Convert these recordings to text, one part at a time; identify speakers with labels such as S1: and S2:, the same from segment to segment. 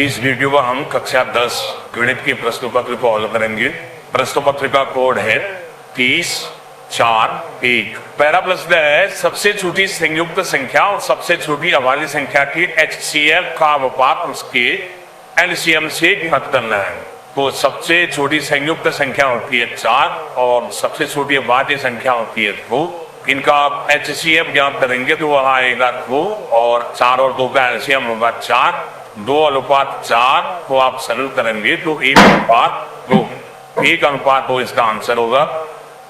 S1: इस वीडियो में हम कक्षा 10 गणित की प्रश्न पत्र को हल करेंगे। प्रश्न पत्र का कोड है 30-4-1। पहला प्रश्न है, सबसे छोटी संयुक्त संख्या और सबसे छोटी अभाज्य संख्या की HCF का अनुपात उसके LCM से ज्ञात करना है। तो सबसे छोटी संयुक्त संख्या होती है 4 और सबसे छोटी अभाज्य संख्या होती है 2। इनका आप HCF ज्ञात करेंगे तो वह आएगा 2 और 4 और 2 का LCM होगा 4। 2:4 को आप सरल करेंगे तो 1:2, 1:2 इसका आंसर होगा।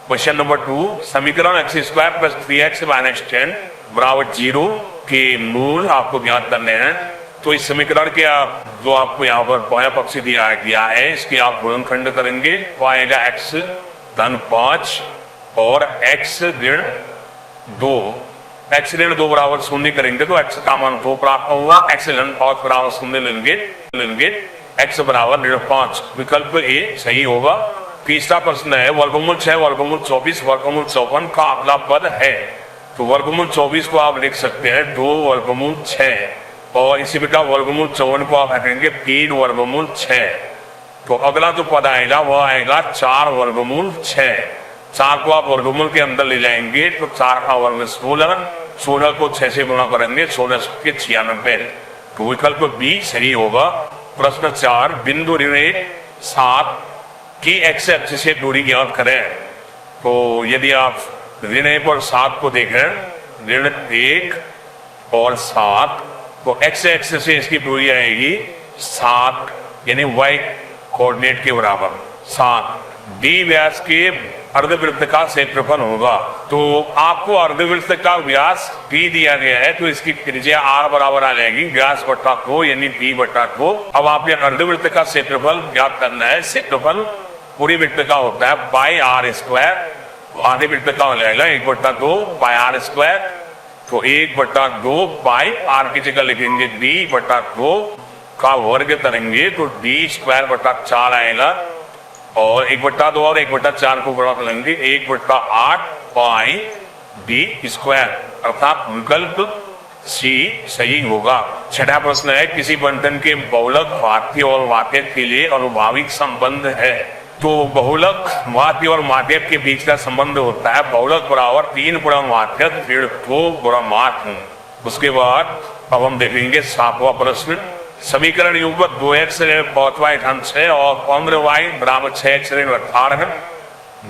S1: क्वेश्चन नंबर 2, समीकरण x² + 3x - 10 = 0 के मूल आपको ज्ञात करने हैं। तो इस समीकरण के जो आपको यहाँ पर बायां पक्ष दिया गया है, इसके आप गुणनखंड करेंगे तो आएगा x धन 5 और x ऋण 2। x ऋण 2 बराबर 0 करेंगे तो x का मान 2 प्राप्त होगा। x ऋण 5 बराबर 0 लेंगे x बराबर ऋण 5। विकल्प ए सही होगा। तीसरा प्रश्न है, वर्गमूल 6, वर्गमूल 24, वर्गमूल 54 का अगला पद है। तो वर्गमूल 24 को आप लिख सकते हैं 2 वर्गमूल 6 और इसी प्रकार वर्गमूल 54 को आप लिखेंगे 3 वर्गमूल 6। तो अगला जो पद आएगा वह आएगा 4 वर्गमूल 6। 4 को आप वर्गमूल के अंदर ले जाएंगे तो 4 का वर्ग 16, 16 को 6 से गुणा करेंगे 16 के 96। तो विकल्प बी सही होगा। प्रश्न 4, बिंदु ऋण 7 की x एक्सिस से दूरी ज्ञात करें। तो यदि आप ऋण 1 और 7 को देखें, ऋण 1 और 7, तो x एक्सिस से इसकी दूरी आएगी 7 यानी y कोऑर्डिनेट के बराबर 7। डी व्यास के अर्धवृत्त का क्षेत्रफल होगा। तो आपको अर्धवृत्त का व्यास d दिया गया है तो इसकी त्रिज्या r बराबर आ जाएगी व्यास बटा 2 यानी d/2। अब आपने अर्धवृत्त का क्षेत्रफल ज्ञात करना है। क्षेत्रफल पूरी वृत्त का होता है बाई r²। आधे वृत्त का हो जाएगा 1/2 बाई r²। तो 1/2 बाई r की जगह लिखेंगे d/2 का वर्ग करेंगे तो d²/4 आएगा और 1/2 और 1/4 को बड़ा लेंगे 1/8 बाई d², अर्थात विकल्प सी सही होगा। छठा प्रश्न है, किसी बंधन के बहुलक वात्य और माध्यक के लिए अनुभाविक संबंध है। तो बहुलक वात्य और माध्यक के बीच का संबंध होता है बहुलक बराबर 3 गुणा माध्यक ऋण 2 गुणा माध्य। उसके बाद अब हम देखेंगे 7वां प्रश्न, समीकरण युग्म 2x ऋण 5y धन 6 और 15y बराबर 6x ऋण 18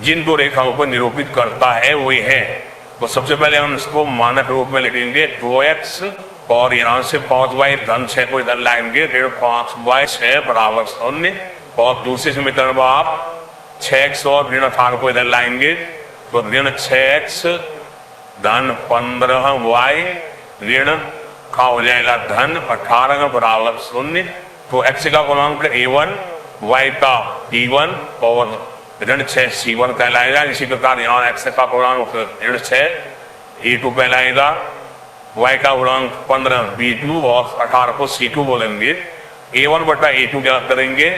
S1: जिन दो रेखाओं को निरूपित करता है वही है। तो सबसे पहले हम इसको मानक रूप में लिखेंगे 2x और यहाँ से 5y धन 6 को इधर लाएंगे ऋण 5y 6 बराबर 0 और दूसरे समीकरण में आप 6x और ऋण 18 को इधर लाएंगे तो ऋण 6x धन 15y ऋण का हो जाएगा धन 18 बराबर 0। तो x का गुणांक a1, y का d1 और ऋण 6 c1 कहलाएगा। इसी प्रकार यहाँ x का गुणांक ऋण 6 a2 कहलाएगा, y का गुणांक 15 b2 और 18 को c2 बोलेंगे। a1 बटा a2 क्या करेंगे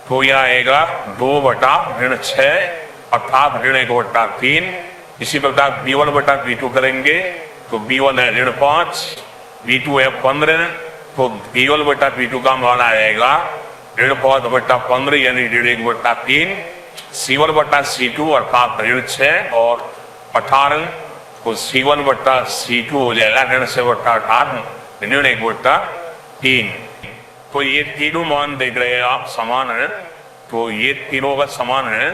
S1: तो यह आएगा 2 बटा ऋण 6 अर्थात ऋण 1/3। इसी प्रकार b1 बटा b2 करेंगे तो b1 है ऋण 5, b2 है 15। तो b1 बटा b2 का मान आएगा ऋण 5 बटा 15 यानी ऋण 1/3। c1 बटा c2 अर्थात ऋण 6 और 18 तो c1 बटा c2 हो जाएगा ऋण 6 बटा 18 ऋण 1/3। तो ये तीनों मान देख रहे हैं आप समान है। तो ये तीनों का समान है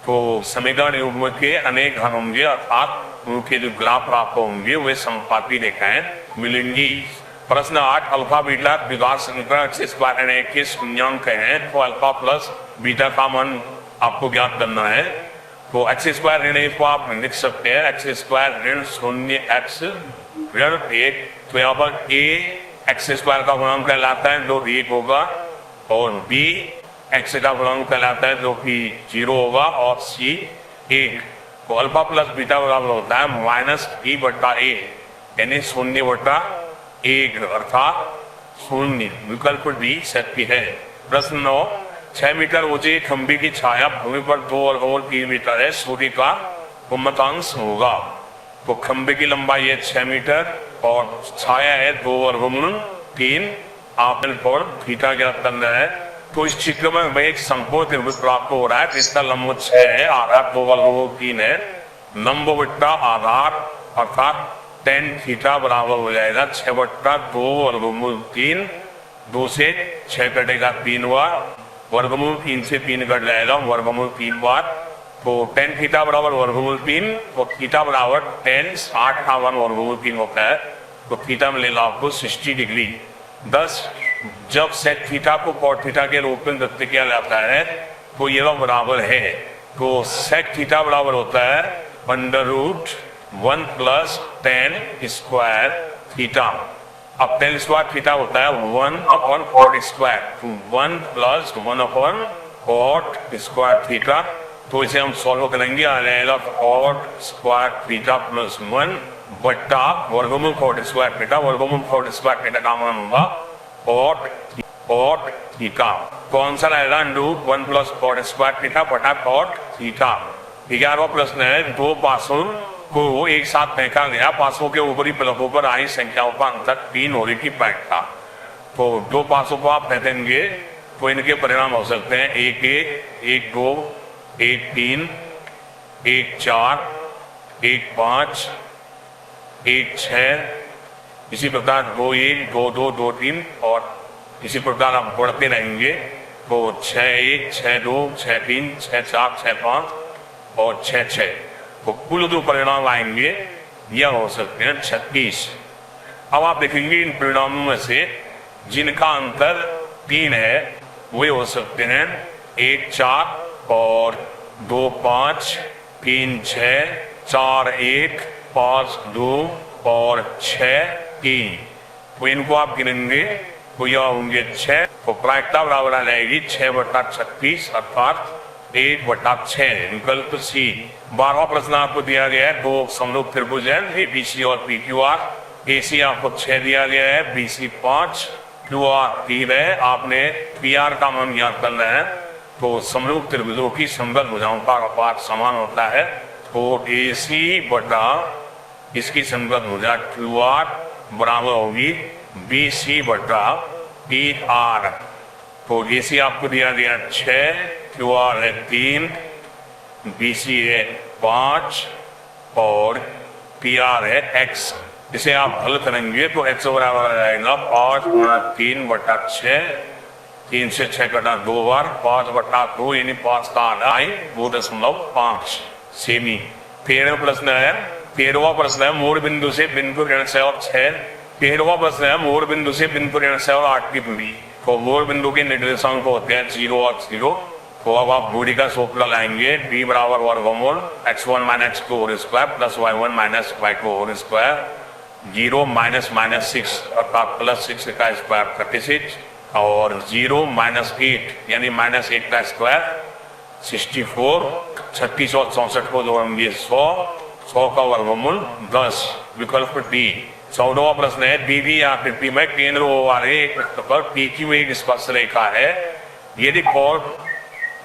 S1: तो समीकरण युग्म के अनेक घन होंगे अर्थात उनके जो ग्राफ प्राप्त होंगे वे समपाती रेखाएं मिलेंगी। प्रश्न 8, अल्फा बीटा विकास समीकरण x² के शून्यांक हैं तो अल्फा प्लस बीटा का मान आपको ज्ञात करना है। तो x² ऋण 1 को आप लिख सकते हैं x² ऋण 0x ऋण 1। तो यहाँ पर a x² का गुणांक कहलाता है जो 1 होगा और b x का गुणांक कहलाता है जो कि 0 होगा और c 1। तो अल्फा प्लस बीटा बराबर होता है -b/a यानी 0/1 अर्थात 0। विकल्प डी सत्य है। प्रश्न 9, 6 मीटर ऊंचे खंभे की छाया भूमि पर 2/3 मीटर है, सूर्य का उन्नतांश होगा। तो खंभे की लंबाई है 6 मीटर और छाया है 2/3 आपने पर थीटा ज्ञात करना है। तो इस चित्र में हमें एक समकोण त्रिभुज प्राप्त हो रहा है जिसका लंब 6 है, आधार 2 वर्गमूल 3 है। लंब बट्टा आधार अर्थात tan थीटा बराबर हो जाएगा 6/2 वर्गमूल 3। 2 से 6 कटेगा 3 बार, वर्गमूल 3 से 3 कट जाएगा वर्गमूल 3 बार। तो tan थीटा बराबर वर्गमूल 3 और थीटा बराबर tan 60 का वर्गमूल 3 होता है। तो थीटा मिलेगा आपको 60 डिग्री। 10 जब sec थीटा को cot थीटा के रूप में व्यक्त किया जाता है तो यह बराबर है। तो sec थीटा बराबर होता है √1 + tan स्क्वायर थीटा। अब tan स्क्वायर थीटा होता है 1/cot square, 1 + 1/cot square theta. तो इसे हम सॉल्व करेंगे, आ जाएगा cot स्क्वायर थीटा + 1 बट्टा वर्गमूल cot स्क्वायर थीटा। वर्गमूल cot स्क्वायर थीटा का मान होगा cot थीटा। कौन सा रहेगा? √1 + cot स्क्वायर थीटा बटा cot थीटा। 11वां प्रश्न है, दो पासों को एक साथ फेंका गया, पासों के ऊपरी प्लकों पर आई संख्याओं का अंतर 3 होने की पैक था। तो दो पासों को आप फेंकेंगे तो इनके परिणाम हो सकते हैं 1-1, 1-2, 1-3, 1-4, 1-5, 1-6, इसी प्रकार 2-1, 2-2, 2-3 और इसी प्रकार आप बढ़ते रहेंगे। तो 6-1, 6-2, 6-3, 6-4, 6-5 और 6-6। तो कुल जो परिणाम आएंगे यह हो सकते हैं 36। अब आप देखेंगे इन परिणामों में से जिनका अंतर 3 है वे हो सकते हैं 1-4 और 2-5, 3-6, 4-1, 5-2 और 6-3। तो इनको आप गिनेंगे तो यह होंगे 6। तो प्रायिकता बराबर आ जाएगी 6/36 अर्थात 1/6। विकल्प सी। 12वां प्रश्न आपको दिया गया है, दो समरूप त्रिभुज है ABC और PQR। AC आपको 6 दिया गया है, BC 5, QR 3 है। आपने PR का मान ज्ञात करना है। तो समरूप त्रिभुजों की समग्र भुजाओं का अनुपात समान होता है। तो AC बटा इसकी समग्र भुजा QR बराबर होगी BC बटा PR। तो AC आपको दिया गया 6, QR है 3, BC है 5 और PR है X। इसे आप हल करेंगे तो X बराबर आ जाएगा 5/3/6। 3 से 6 कटा 2 बार, 5/2 यानी 5 का आधा 2.5 सेमी। 13वां प्रश्न है, 13वां प्रश्न है मूल बिंदु से बिंदु ऋण से और 6। 13वां प्रश्न है मूल बिंदु से बिंदु ऋण से और 8 की दूरी। तो मूल बिंदु के निर्देशांक होते हैं 0 और 0। तो अब आप दूरी का सूत्र लगाएंगे, b बराबर वर्गमूल x1 - x2 whole square plus y1 - y2 whole square. 0 - 6 अर्थात +6 का स्क्वायर 36 और 0 - 8 यानी -8 का स्क्वायर 64। 36 और 64 को जोड़ेंगे 100, 100 का वर्गमूल 10। विकल्प डी। 14वां प्रश्न है, दीदी आकृति में केंद्र वाले एक वृत्त पर PQ एक स्पर्श रेखा है। यदि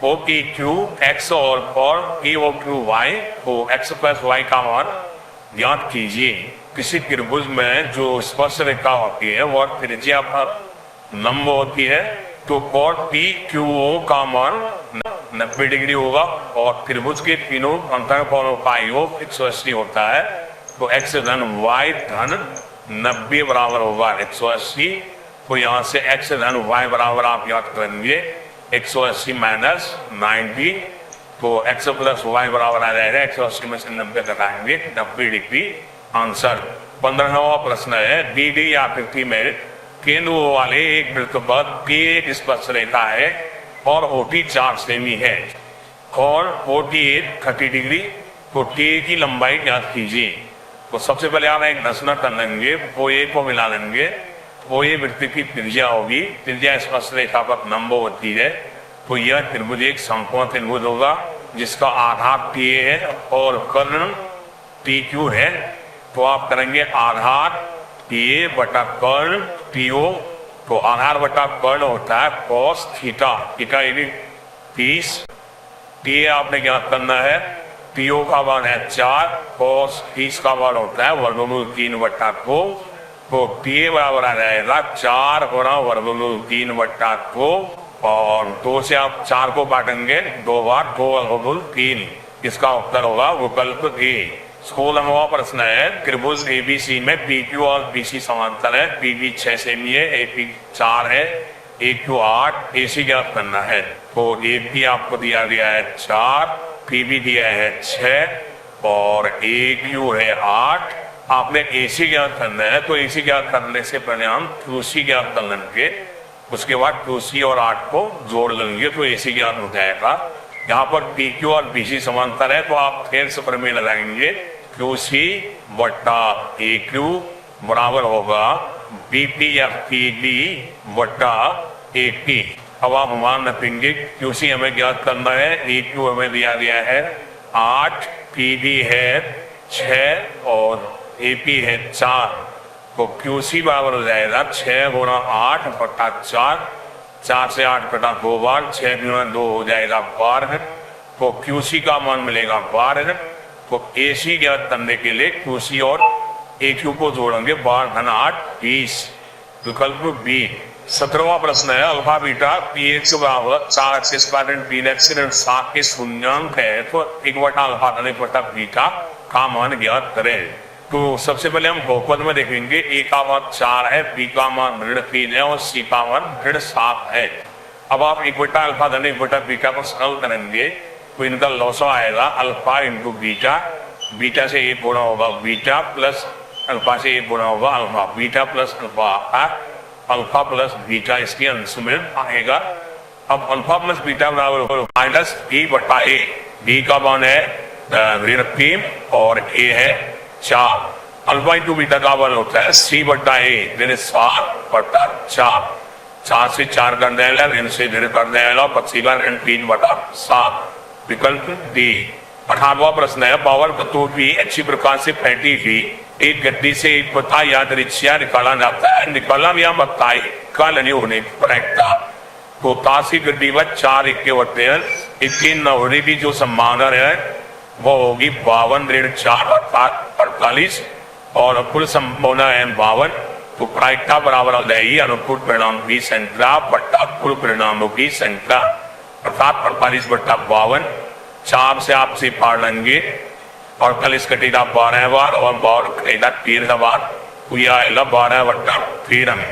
S1: OPQ x और POQ y को x + y का मान ज्ञात कीजिए। किसी त्रिभुज में जो स्पर्श रेखा होती है वह त्रिज्या पर लंब होती है। तो cos PQO का मान 90 डिग्री होगा और त्रिभुज के तीनों अंतःकोणों का योग 180 होता है। तो x धन y धन 90 बराबर होगा 180। तो यहाँ से x धन y बराबर आप याद करेंगे 180 - 90। तो x + y बराबर आ जाएगा 180 में से 90 घटाएंगे 90 डिग्री आंसर। 15वां प्रश्न है, दी गई आकृति में केंद्र वाले एक वृत्त पर P एक स्पर्श रेखा है और OT 4 सेमी है और OT 30 डिग्री। तो T की लंबाई ज्ञात कीजिए। तो सबसे पहले आप एक रचना कर लेंगे, OA को मिला लेंगे। OA वृत्त की त्रिज्या होगी, त्रिज्या स्पर्श रेखा पर लंब होती है। तो यह त्रिभुज एक समकोण त्रिभुज होगा जिसका आधार TA है और कर्ण PQ है। तो आप करेंगे आधार TA बटा कर्ण PO। तो आधार बटा कर्ण होता है cos थीटा, थीटा यानी 30। TA आपने ज्ञात करना है, PO का मान है 4, cos 30 का मान होता है वर्गमूल 3/2। तो टी बराबर आ जाएगा 4 गुना वर्गमूल 3/2, और 2 से आप 4 को काटेंगे 2 बार, 2 वर्गमूल 3। इसका उत्तर होगा विकल्प ए। 16वां प्रश्न है, त्रिभुज एबीसी में पीक्यू और बीसी समांतर है, पीबी 6 सेमी है, एपी 4 है, AQ 8, AC ज्ञात करना है। तो AP आपको दिया गया है 4, PB दिया है 6 और AQ है 8। आपने AC ज्ञात करना है, तो AC ज्ञात करने से पहले हम QC ज्ञात कर लेंगे, उसके बाद QC और 8 को जोड़ लेंगे तो AC ज्ञात हो जाएगा। यहाँ पर PQ और BC समांतर है, तो आप फिर से प्रमेय लगाएंगे, QC बट्टा AQ बराबर होगा BP या PD बट्टा AP। अब आप मान रखेंगे QC हमें ज्ञात करना है, AQ हमें दिया गया है 8, PD है 6 और AP है 4। तो QC बराबर हो जाएगा 6 गुना 8 बट्टा 4, 4 से 8 कटा 2 बार, 6 गुना 2 हो जाएगा 12। तो QC का मान मिलेगा 12। तो AC ज्ञात करने के लिए QC और AQ को जोड़ेंगे, 12 घन 8 20, विकल्प बी। 17वां प्रश्न है, अल्फा बीटा पीएक्स बराबर 4x² पीएक्स 7 के शून्यांक है, तो 1/अल्फा बटा बीटा का मान ज्ञात करें। तो सबसे पहले हम बहुपद में देखेंगे, A का मान 4 है, B का मान ऋण 3 है और C का मान ऋण 7 है। अब आप 1/अल्फा धन 1/बीटा को सरल करेंगे तो इनका लॉस आएगा अल्फा इंटू बीटा, बीटा से 1 गुणा होगा बीटा प्लस अल्फा से 1 गुणा होगा alpha, beta plus alpha alpha plus beta इसके अंश में आएगा। अब अल्फा प्लस बीटा बराबर माइनस B/A। B का मान है ऋण 3 और A है 4। अल्फा इंटू बीटा का मान होता है C/A ऋण 7/4। 4 से 4 कर देगा, ऋण से ऋण कर देगा, बचेगा ऋण 3/7, विकल्प डी। 18वां प्रश्न है, पावर तत्व भी अच्छी प्रकार से फैटी हुई एक गड्डी से एक पता या दरिचिया निकाला जाता है, निकाला या बताई का नहीं होने पर तो तासी गड्डी में 4 इक्के होते हैं, इक्के न होने की जो संभावना है वो होगी 52 ऋण 4/48 और कुल संभावना है 52। तो प्रायिकता बराबर हो जाएगी अनुकूल परिणाम की संख्या बट्टा कुल परिणामों की संख्या, अर्थात 48/52। 4 से आप से पार लेंगे और कल इस कटेगा 12 बार और बार कटेगा 13 बार, तो आएगा 12/13।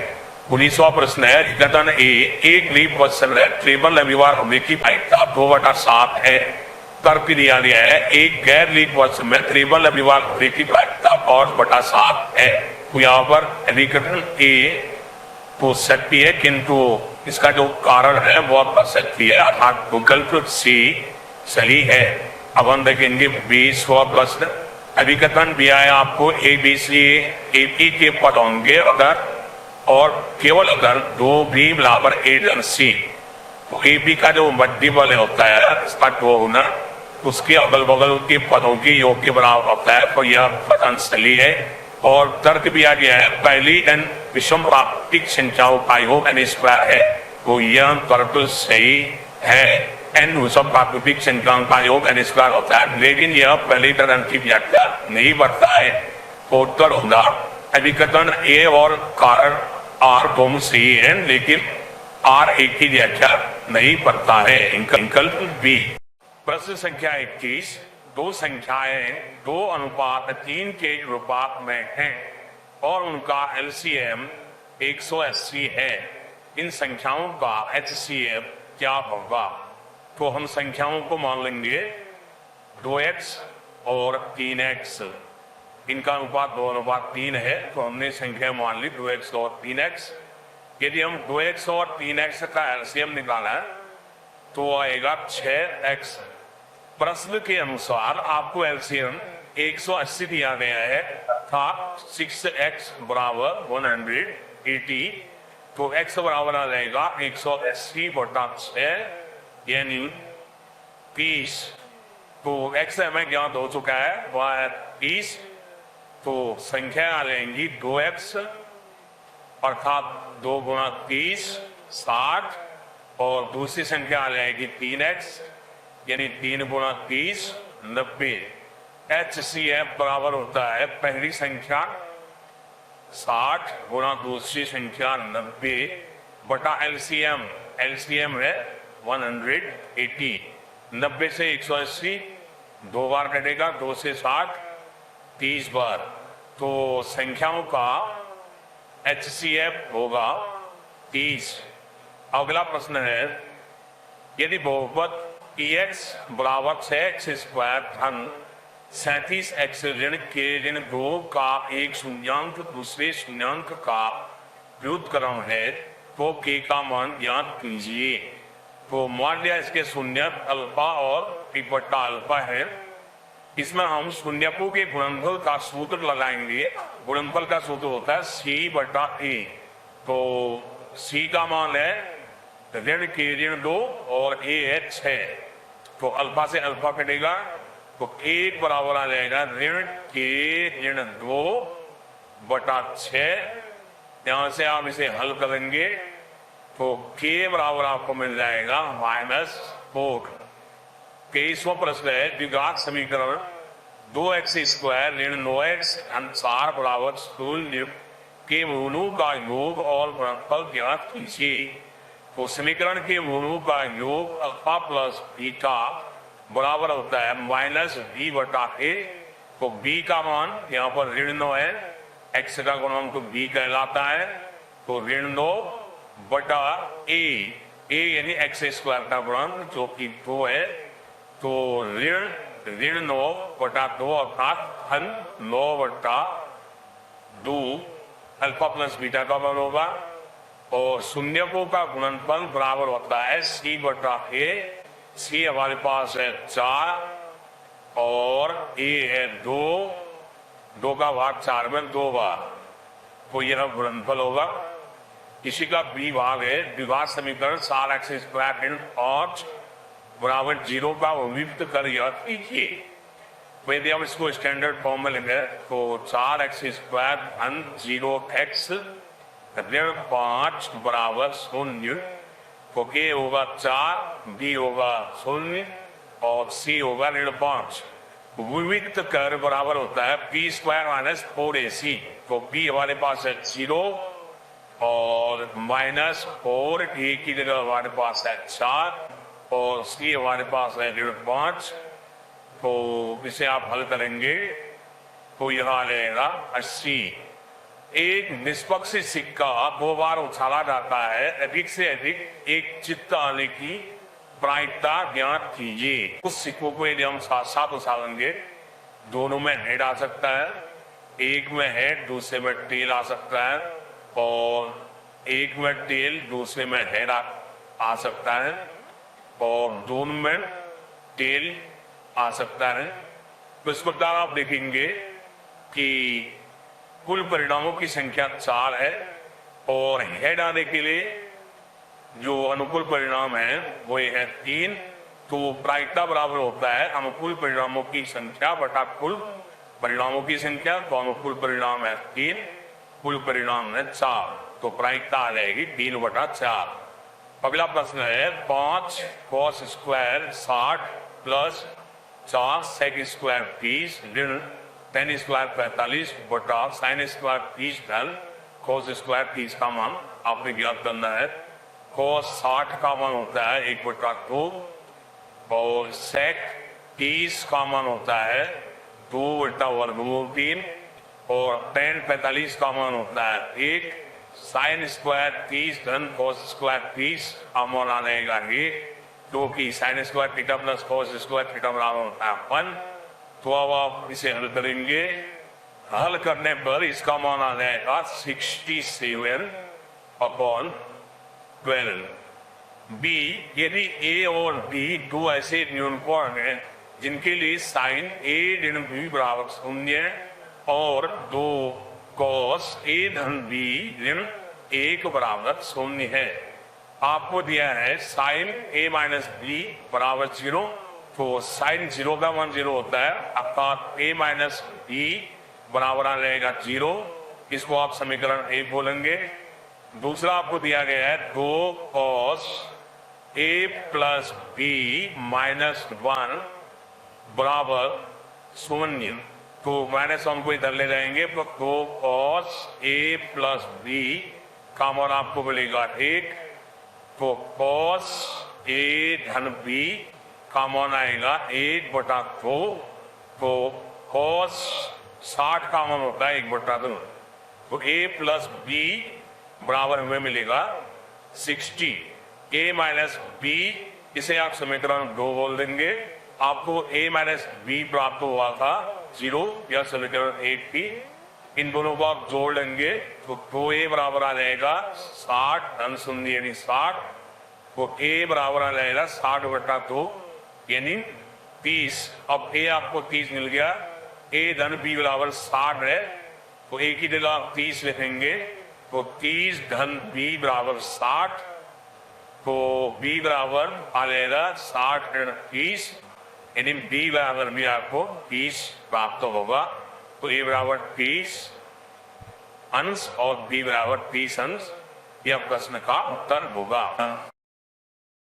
S1: 19वां प्रश्न है, कथन ए एक लीप क्वेश्चन है, ट्रिपल रविवार होने की प्रायिकता 2/7 है। तर्क दिया गया है, एक गैर लीप क्वेश्चन में ट्रिपल रविवार होने की प्रायिकता 5/7 है। तो यहाँ पर अधिकरण ए तो सकती है, किंतु इसका जो कारण है वो असत्य है, अर्थात विकल्प सी सही है। अब हम देखेंगे 20वां प्रश्न, अभिकथन दिया है आपको ABC AP के पद होंगे अगर और केवल अगर 2 भी बराबर AC, तो AP का जो मल्टीपल होता है इसका 2 होना, उसके अगल बगल के पदों के योग के बराबर होता है, तो यह कथन सही है। और तर्क दिया गया है, पहली n विषम प्राकृतिक संख्याओं का योग n² है, तो यह तर्क सही है। n विषम प्राकृतिक संख्याओं का योग n² होता है, लेकिन यह पहली तरह की व्याख्या नहीं करता है, तो उत्तर होगा अभिकथन A और कारण R दोनों सही है, लेकिन R एक ही व्याख्या नहीं करता है, विकल्प बी। प्रश्न संख्या 21, दो संख्याएं 2:3 के अनुपात में हैं और उनका LCM 180 है, इन संख्याओं का HCF क्या होगा? तो हम संख्याओं को मान लेंगे 2x और 3x, इनका अनुपात 2:3 है, तो हमने संख्या मान ली 2x और 3x। यदि हम 2x और 3x का LCM निकाला तो आएगा 6x। प्रश्न के अनुसार आपको LCM 180 दिया गया है था 6x बराबर 180, तो x बराबर आ जाएगा 180/6 यानी 30। तो x हमें ज्ञात हो चुका है वह है 30, तो संख्या आ जाएंगी 2x अर्थात 2 गुणा 30 60, और दूसरी संख्या आ जाएगी 3x यानी 3 गुणा 30 90। HCF बराबर होता है पहली संख्या 60 गुणा दूसरी संख्या 90 बटा एलसीएम, एलसीएम है 180, 90 से 180 दो बार कटेगा, 2 से 60 30 बार, तो संख्याओं का HCF होगा 30। अगला प्रश्न है, यदि बहुपद EX बराबर 6x² धन 37x ऋण के ऋण 2 का एक शून्यांक दूसरे शून्यांक का व्युत्क्रम है तो k का मान ज्ञात कीजिए। तो मान लिया इसके शून्य अल्फा और एक बट्टा अल्फा है, इसमें हम शून्यकों के गुणनफल का सूत्र लगाएंगे। गुणनफल का सूत्र होता है C बटा A। तो C का मान है ऋण के ऋण 2 और A है 6, तो अल्फा से अल्फा कटेगा, तो 1 बराबर आ जाएगा ऋण के ऋण 2 बटा 6। यहां से आप इसे हल करेंगे तो k बराबर आपको मिल जाएगा -4। 23वां प्रश्न है, द्विघात समीकरण 2x² ऋण 9x धन 4 बराबर 0 के मूलों का योग और गुणनफल ज्ञात कीजिए। तो समीकरण के मूलों का योग अल्फा प्लस बीटा बराबर होता है -b बटा a। तो b का मान यहाँ पर ऋण 9 है, x का गुणनफल तो b कहलाता है, तो ऋण 9 बटा a, a यानी x² का गुणन जो कि 2 है, तो ऋण 9 बटा 2 अर्थात धन 9 बटा 2 अल्फा प्लस बीटा का मान होगा, और शून्यकों का गुणनफल बराबर होता है C बटा A। C हमारे पास है 4 और A है 2 का भाग 4 में 2 बार, तो यह गुणनफल होगा। इसी का B भाग है द्विघात समीकरण 4x² ऋण 5 बराबर 0 का विभक्त कर याद कीजिए। यदि हम इसको स्टैंडर्ड फॉर्म में लेंगे तो 4x² धन 0x ऋण 5 बराबर 0, तो A होगा 4, B होगा 0 और C होगा ऋण 5। विविक्त कर बराबर होता है p² - 4ac। तो B हमारे पास है 0 और -4, A की जगह हमारे पास है 4 और C हमारे पास है ऋण 5। तो इसे आप हल करेंगे तो यह आ जाएगा 80। एक निष्पक्ष सिक्का 2 बार उछाला जाता है, अधिक से अधिक एक चित्त आने की प्रायिकता ज्ञात कीजिए। उस सिक्कों को यदि हम साथ साथ उछालेंगे, दोनों में हेड आ सकता है, एक में हेड दूसरे में टेल आ सकता है, और एक में टेल दूसरे में हेड आ सकता है, और दोनों में टेल आ सकता है। तो इस प्रकार आप देखेंगे कि कुल परिणामों की संख्या 4 है और हेड आने के लिए जो अनुकूल परिणाम है वो है 3। तो प्रायिकता बराबर होता है अनुकूल परिणामों की संख्या बटा कुल परिणामों की संख्या। तो अनुकूल परिणाम है 3, कुल परिणाम है 4, तो प्रायिकता आ जाएगी 3 बटा 4। अगला प्रश्न है 5 cos square 60 plus 4 sec square 30 ऋण tan स्क्वायर 45 बटा sin स्क्वायर 30 धन cos स्क्वायर 30 का मान आपने ज्ञात करना है। cos 60 का मान होता है 1 बटा 2 और sec 30 का मान होता है 2 बटा वर्गमूल 3 और tan 45 का मान होता है 1। sin स्क्वायर 30 धन cos स्क्वायर 30 का मान आ जाएगा 1, क्योंकि sin square theta plus cos square theta बराबर होता है 1। तो अब आप इसे हल करेंगे, हल करने पर इसका मान आ जाएगा 67 अपॉन 12। B यदि A और B दो ऐसे न्यूनकोण हैं जिनके लिए साइन A ऋण B बराबर 0 और 2 cos A धन B ऋण 1 बराबर 0 है। आपको दिया है साइन A माइनस B बराबर 0, तो साइन 0 का मान 0 होता है, अर्थात A माइनस B बराबर आ जाएगा 0। इसको आप समीकरण 1 बोलेंगे। दूसरा आपको दिया गया है 2 cos A plus B minus 1 बराबर 0, तो माइनस वन को इधर ले जाएंगे तो cos a plus B common आपको मिलेगा 1, तो cos a धन b कॉमन आएगा 1/2, तो cos 60 कॉमन होता है 1/2, तो a प्लस b बराबर हमें मिलेगा 60। a माइनस b इसे आप समीकरण 2 बोल देंगे। आपको a माइनस b प्राप्त हुआ था 0, या समीकरण 1 की। इन दोनों को आप जोड़ लेंगे तो 2a बराबर आ जाएगा 60 धन 0 यानी 60, तो a बराबर आ जाएगा 60/2 यानी 30। अब a आपको 30 मिल गया, a धन b बराबर 60 है, तो a की जगह आप 30 लिखेंगे, तो 30 धन b बराबर 60, तो b बराबर आ जाएगा 60 ऋण 30, यानी b बराबर भी आपको 30 प्राप्त होगा। तो a बराबर 30 अंश और b बराबर 30 अंश, यह प्रश्न का उत्तर होगा।